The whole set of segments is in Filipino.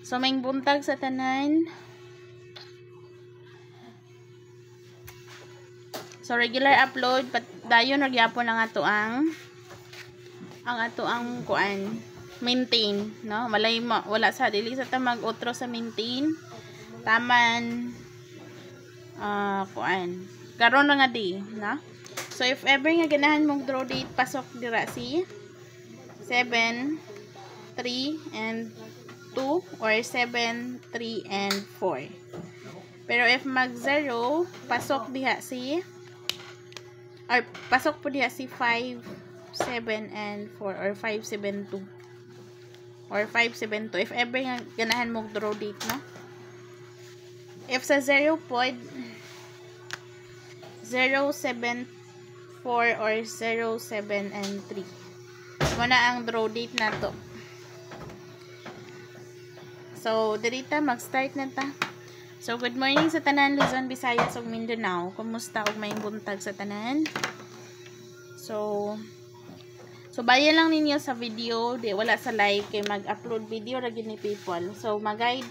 So may buntag sa tanan. So regular upload dayon nagyapon ang ato ang kuan maintain, no? Wala sa dili sa ta mag-outro sa maintain. Taman kuan. Karon na nga di, no? So if ever nga ganahan mong draw date pasok dira si 7, 3 and 2 or 7, 3 and 4. Pero if mag 0, pasok diha si or pasok po diha si 5, 7 and 4 or 5, 7, 2 or 5, 7, 2 if ever nga ganahan mo draw date, no? If sa 0 pod 0, 7, 4 or 0, 7 and 3 muna ang draw date na to. So dirita mag-start na ta. So good morning sa tanan Luzon, Visayas ug Mindanao. Kumusta og may buntag sa tanan? So bayan lang ninyo sa video, di wala sa live kay mag-upload video ra gid ni people. So guide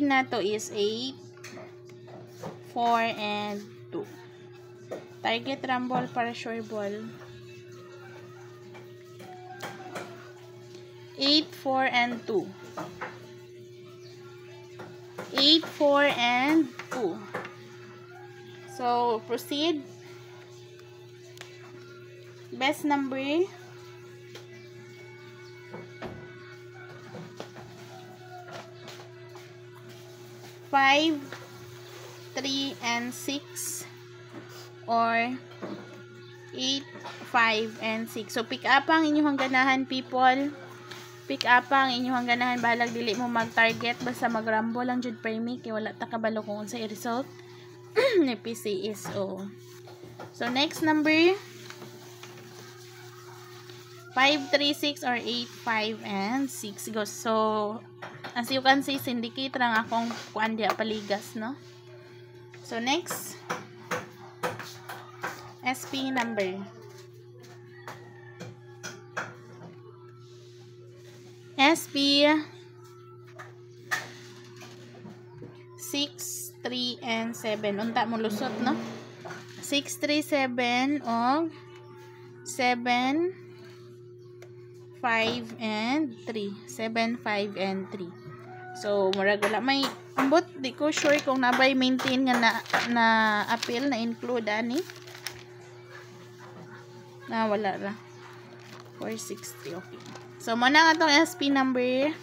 na to is 8, 4 and 2. Target rumble para sure ball. 8, 4 and 2. 8, 4 and 2. So proceed. Best number 5, 3 and 6 or 8, 5 and 6. So pick up ang inyong ganahan people. Pick up ang inyong ganahan, bahalag dili mo mag-target basta mag-rumble lang jud premi kay wala ta kabalo kung unsa i-result ni PCSO. So next number 5, 3, 6 or 8, 5 and 6 goes. So as you can see, syndicate lang akong kuan diha paligas, no? So next SP number 6, 3 and 7. Unta mo lusot, no? 6, 3, 7 og 7, 5 and 3. 7, 5 and 3. So murag wala may ambot, di ko sure kung nabay maintain nga na appeal na include ani. Wala ra. 463, okay. So muna nga itong SP number.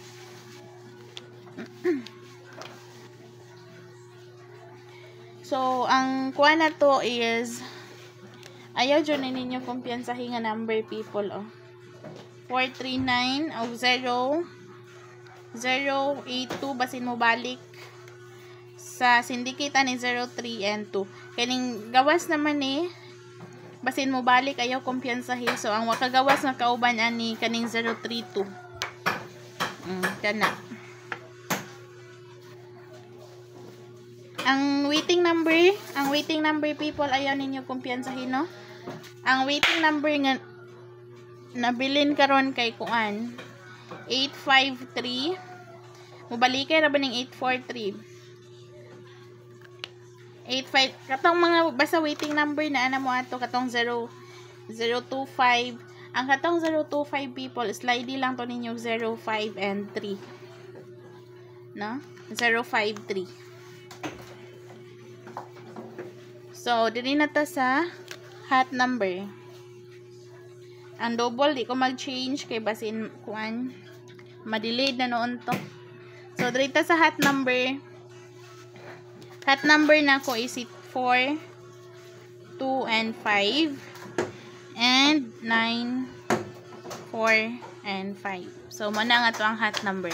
So ang kuha na to is ayaw dyan ninyo kumpiyansahin nga number people, oh. 439 o 0 082 basin mo balik sa syndicate ni 03 and 2. Kaning gawas naman basin mo balik ayaw kumpiyansahin. So ang wakagawas nga kauban ani kaning 032. Kana. Ang waiting number people ayaw ninyo kumpiyansahin, no? Ang waiting number nga nabilin karon kay kuan 853. Mubalikay ra ba ning 843? 85 katong mga basta waiting number na ana mo ato katong 025. Ang katong 025 people slide lang to ninyo 05 and 3, no? 053. So dili na ta sa hot number. Ang double di ko mag-change kay basin kuan ma-delayed na noon to. So diri ta sa hot number. Hot number na ko is 4, 2 and 5 and 9, 4 and 5. So muna nga to ang hot number.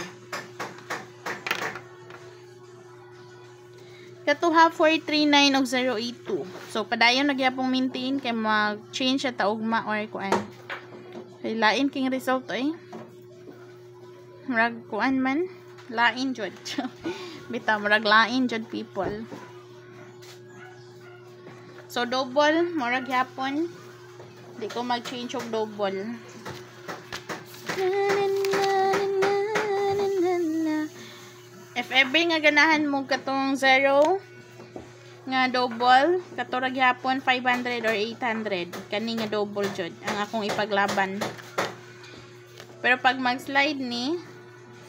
Katuha 439 og 082. So padayon nagyapong maintain kay mag-change sa taugma or kuan. Kay lain king result murag kuan man lain jud. Bitaw murag lain jud people. So double murag yapon di ko mag-change og double. ever nga ganahan mo katong 0 nga double, katurag yapon 500 or 800. Kani nga double jud ang akong ipaglaban. Pero pag mag-slide ni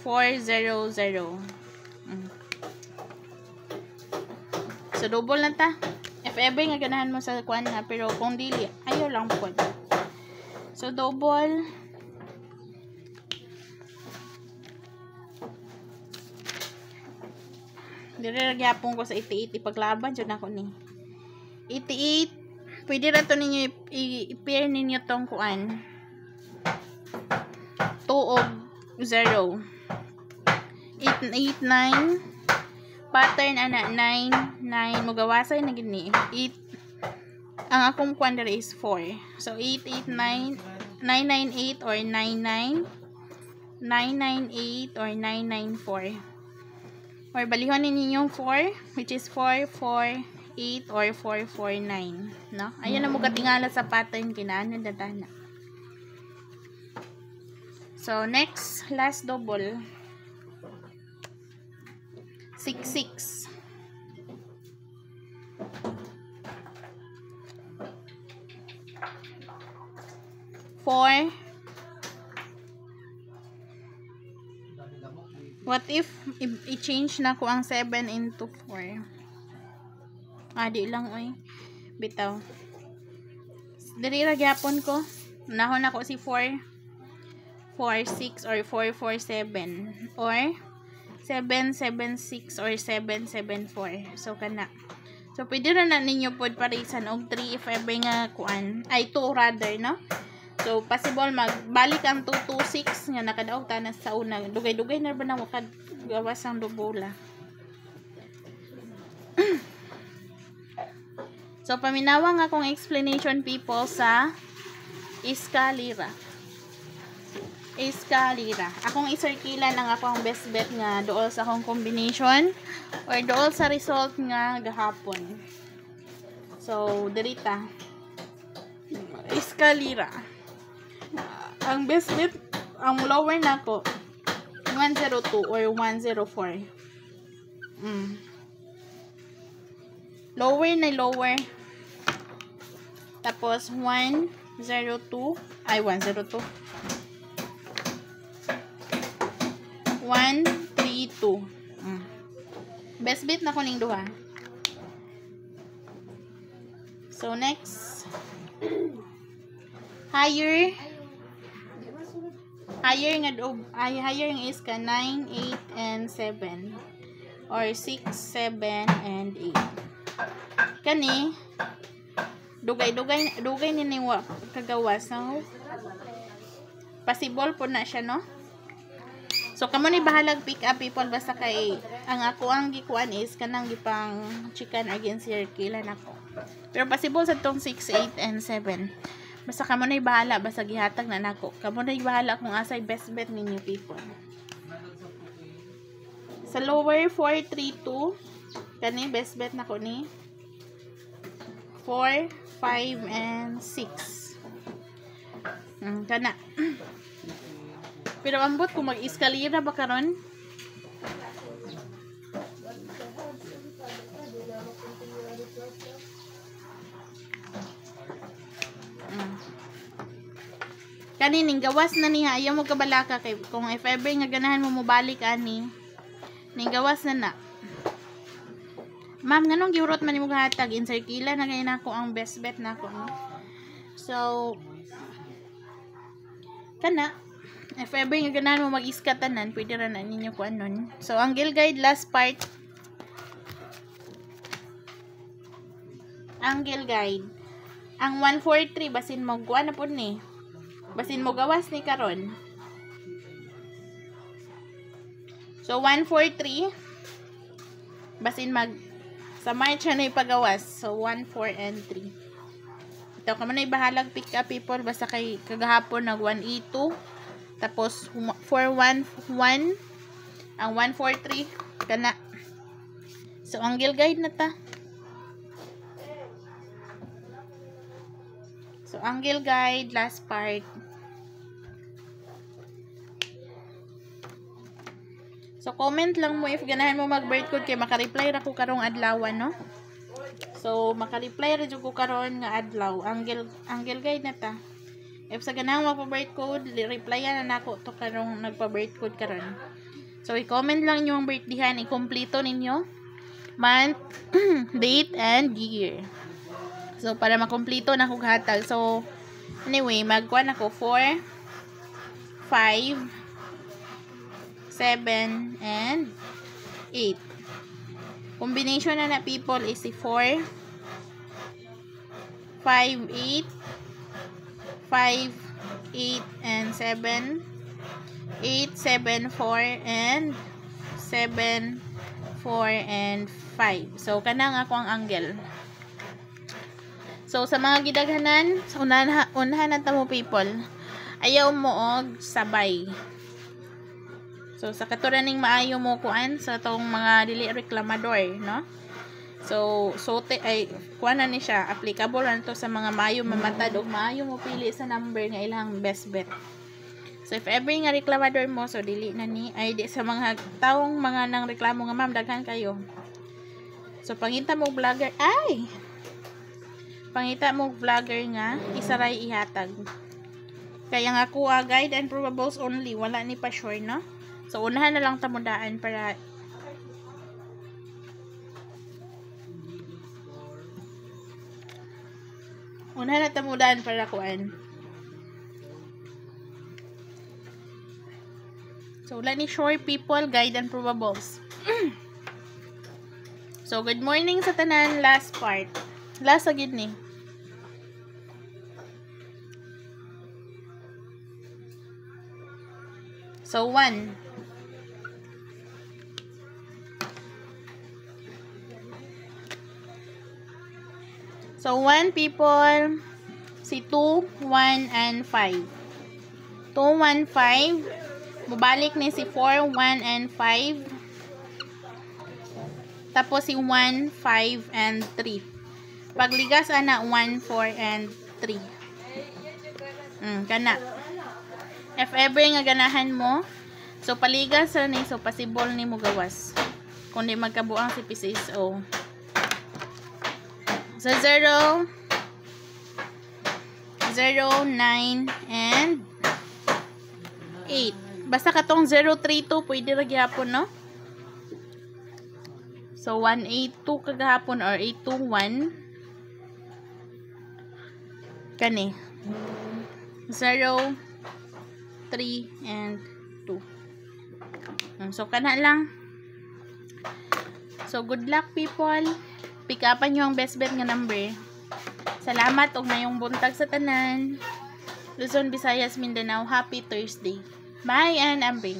400. So double na ta. If ever nga ganahan mo sa kuan ha, pero kung dili, ayaw lang po. So double. Dire gyapon ko sa 88 ipaglaban jud nako ni. 88 pwede ra to ninyo i-pair ninyo tong kuan. 2 og 0. 8 9 pattern ana 9 9 mo gawasay na gini 8 ang akong kuan dire is 4. So 8 8 9 998 or 99 998 or 994. Or balihon ninyo yung 4, which is 4, 4, 8, or 4, 4, 9. No? Ayan na mo katingala sa pattern kinaanan na tana. So, next, last double. 6, 6. 4. What if i-change na ko ang 7 into 4? Di lang oy. Bitaw. Dili ra gyapon ko. Nahon ako si 4 4 6 or 4 4 7 or 7 7 6 or 7 7 4. So kana. So pwede ra na ninyo pod parisan og 3 if ever nga kuan. Ay 2 rather, no? So, possible magbalik ang 226 nga nakadaog tanas sa una. Dugay-dugay na ba na wakad gawas ang dubula. So, paminawa nga akong explanation people sa escalera. Escalera. Akong isirkilan ang akong best bet nga dool sa akong combination or dool sa result nga gahapon. So, dirita. Escalera. Ang best bet, ang lower na ko 102 or 104. Lower na lower. Tapos 102 ay 102. 132. Best bet na ko ning duha. So next, higher nga is ka 9, 8, and 7 or 6, 7, and 8. Kani dugay ni wa kagawas, no? Possible po na siya, no? So kamo ni bahalag pick up people basta kay ang ako ang gikuan is kanang gipang chicken against circle nako. Pero possible sa tong 6, 8, and 7. Basta kamo na bahala, basta gihatag na nako. Kamo na bahala kung asay best bet ninyo people. Sa lower 4, 3, 2, kani best bet nako ni 4, 5, and 6. Kana. Pero ambot kung mag-eskalera ba karon? Kani gawas na niya, ayaw mo kabalaka kay kung if ever nga ganahan mo mobalik ani gawas na na. Ma'am, nganong giurot man nimo gahatag in circle na kay nako ang best bet nako, no? So kana if ever nga ganahan mo mag-iskatanan, pwede ra na ninyo kuan nun. So angle guide last part. Angle guide. Ang 143 basin mo kuan na pud ni. Basin mo gawas ni karon. So 143 basin mag sa March na ipagawas. So 1, 4, and 3. Ito kamo na ibahalag pick up people basta kay kagahapon nag 1E2 tapos 411 ang 143 kana. So angle guide na ta. So angle guide last part. So, comment lang mo if ganahan mo mag-birth code kay makareply ra ko karong adlaw, no? So, makareply ra jud ko karon nga adlaw. Angle guide na ta. If sa ganahan magpa-birth code, replyan na nako to karong nagpa-birth code karon. So, i-comment lang yung birthdayhan, i-kompleto ninyo month, date, and year. So, para makompleto na kong hatag. So, anyway, magkuhan ako 4, 5, 7, and 8. Combination na people is si 4, 5, 8, 5, 8, and 7, 8, 7, 4, and 7, 4, and 5. So, kanang ako ang angle. So, sa mga gidaghanan, unahan na mo people, ayaw mo og sabay. So, sa katuraning maayo mo kuan sa tong mga dili reklamador, no? So, kuan na ni siya, applicable na to sa mga maayo mamatad o maayo mo pili sa number nga ilang best bet. So, if ever nga reklamador mo, so dili na ni, ay di sa mga taong mga nang reklamo nga ma'am, daghan kayo. So, pangita mo vlogger, pangita mo vlogger nga, isaray ihatag. Kaya nga kuha, guide and probables only, wala ni pa sure, no? So, unahan na lang tamudaan para kuan. So, wala ni sure people, guide and probables. So, good morning sa tanan, last part. Last agad ni. So, 1. So, 1 people, si 2, 1, and 5. 2, 1, 5. Mubalik ni si 4, 1, and 5. Tapos si 1, 5, and 3. Pagligas, ana, 1, 4, and 3. Kana. If ever nga ganahan mo, so paligas ni, so possible ni mo gawas. Kung di magkabuang si PCSO. So, 0, 0, 9, and 8. Basta katong 032, pwede ra gyapon, no? So, 182 kagahapon or 821. Kani. 0, 3, and 2. So, kana lang. So, good luck people. Pick upan nyo ang best bet nga number. Salamat og mayong buntag sa tanan. Luzon, Visayas, Mindanao. Happy Thursday. Bye and ambing.